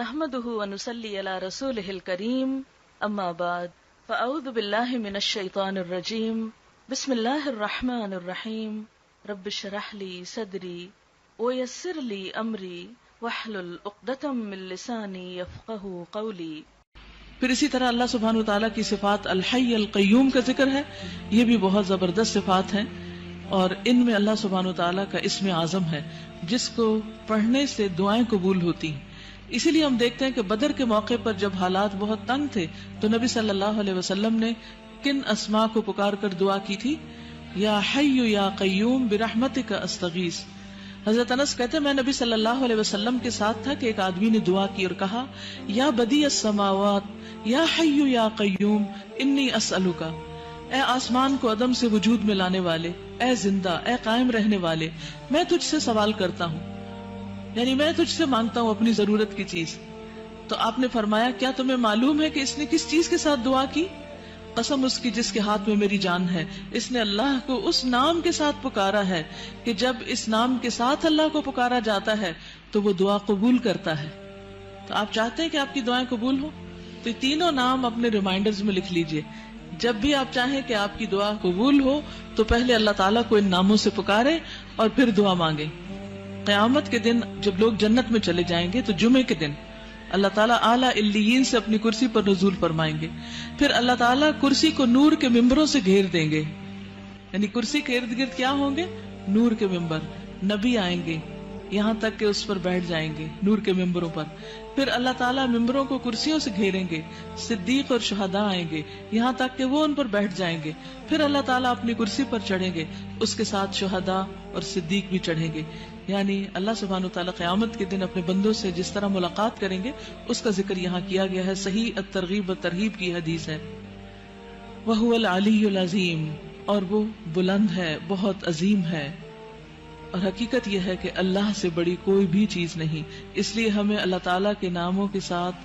نحمده ونصلي على رسوله الكريم اما بعد فاعوذ بالله من الشيطان الرجيم بسم الله الرحمن الرحيم رب اشرح لي صدري ويسر لي امري واحلل عقدة من لساني يفقهوا قولي۔ پھر اسی طرح اللہ سبحانہ وتعالیٰ کی صفات الحی القیوم کا ذکر ہے، یہ بھی بہت زبردست صفات ہیں، اور ان میں اللہ سبحانہ وتعالیٰ کا اسم اعظم ہے جس کو پڑھنے سے دعائیں قبول ہوتی ہیں۔ اسی لیے ہم دیکھتے ہیں کہ بدر کے موقع پر جب حالات بہت تنگ تھے تو نبی صلی اللہ علیہ وسلم نے کن اسماء کو پکار کر دعا کی تھی؟ یا حی یا قیوم برحمتک استغیث۔ حضرت انس کہتے ہیں میں نبی صلی اللہ علیہ وسلم کے ساتھ تھا کہ ایک آدمی نے دعا کی اور کہا یا بدیع السماوات یا حی یا قیوم انی اسألک، اے آسمان کو عدم سے وجود میں لانے والے، اے زندہ، اے قائم رہنے والے، میں تجھ سے سوال کرتا ہوں، یعنی میں تجھ سے مانگتا ہوں اپنی ضرورت کی چیز۔ تو آپ نے فرمایا کیا تمہیں معلوم ہے کہ اس نے کس چیز کے ساتھ دعا کی؟ قسم اس کی جس کے ہاتھ میں میری جان ہے، اس نے اللہ کو اس نام کے ساتھ پکارا ہے کہ جب اس نام کے ساتھ اللہ کو پکارا جاتا ہے تو وہ دعا قبول کرتا ہے۔ تو آپ چاہتے ہیں کہ آپ کی دعائیں قبول ہوں تو یہ تینوں نام اپنے ریمائنڈرز میں لکھ لیجئے۔ جب بھی آپ چاہیں کہ آپ کی دعا قبول ہو تو پہلے اللہ تعالیٰ کو ان ناموں سے پکارے اور پھر دعا مانگے۔ قیامت کے دن جب لوگ جنت میں چلے جائیں گے تو جمعے کے دن اللہ تعالیٰ اعلیٰ علیین سے اپنی کرسی پر نزول فرمائیں گے، پھر اللہ تعالیٰ کرسی کو نور کے ممبروں سے گھیر دیں گے، یعنی کرسی کے ارد گرد کیا ہوں گے؟ نور کے ممبر، نبی آئیں گے یہاں تک کہ اس پر بیٹھ جائیں گے نور کے ممبروں پر، پھر اللہ تعالیٰ ممبروں کو کرسیوں سے گھیریں گے، صدیق اور شہداء آئیں گے یہاں تک کہ وہ ان پر بیٹھ جائیں گے، پھر اللہ تعالیٰ اپنی کرسی پر چڑھیں گے، اس کے ساتھ شہداء اور صدیق بھی چڑھیں گے۔ یعنی اللہ سبحانہ وتعالیٰ قیامت کے دن اپنے بندوں سے جس طرح ملاقات کریں گے اس کا ذکر یہاں کیا گیا ہے۔ صحیح الترغیب والترہیب کی حدیث ہے، وَهُوَ الْعَلِيُّ الْعَظِيمُ، اور وہ بلند ہے، بہت عظیم ہے، اور حقیقت یہ ہے کہ اللہ سے بڑی کوئی بھی چیز نہیں۔ اس لیے ہمیں اللہ تعالیٰ کے ناموں کے ساتھ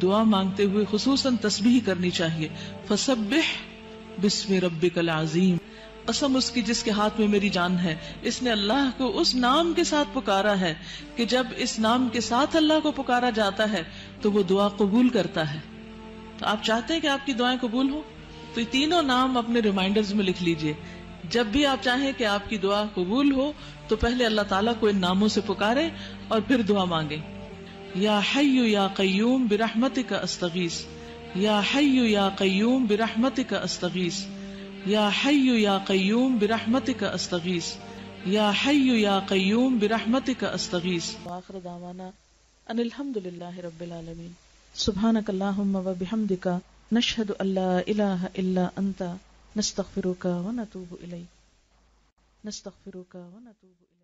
دعا مانگتے ہوئے خصوصاً تسبیح کرنی چاہیے۔ فَسَبِّحْ بِاسْمِ رَبِّكَ الْعَظِيمِ، قسم اس کی جس کے ہاتھ میں میری جان ہے، اس نے اللہ کو اس نام کے ساتھ پکارا ہے کہ جب اس نام کے ساتھ اللہ کو پکارا جاتا ہے تو وہ دعا قبول کرتا ہے۔ تو آپ چاہتے ہیں کہ آپ کی دعائیں قبول ہوں تو یہ تینوں نام اپنے ریمائنڈرز میں لکھ لیجئے۔ جب بھی آپ چاہیں کہ آپ کی دعا قبول ہو تو پہلے اللہ تعالیٰ کو ان ناموں سے پکارے اور پھر دعا مانگے۔ یا حی یا قیوم برحمتک استغیث، یا حی یا قیوم برحمتک استغیث، یا حی یا قیوم برحمتک استغیث، یا حی یا قیوم برحمتک استغیث۔ وآخر دعوانا ان الحمد للہ رب العالمین۔ سبحانک اللہم وبحمدک نشہد ان لا الہ الا انت نستغفرک ونتوب الیک، نستغفرک ونتوب الیک۔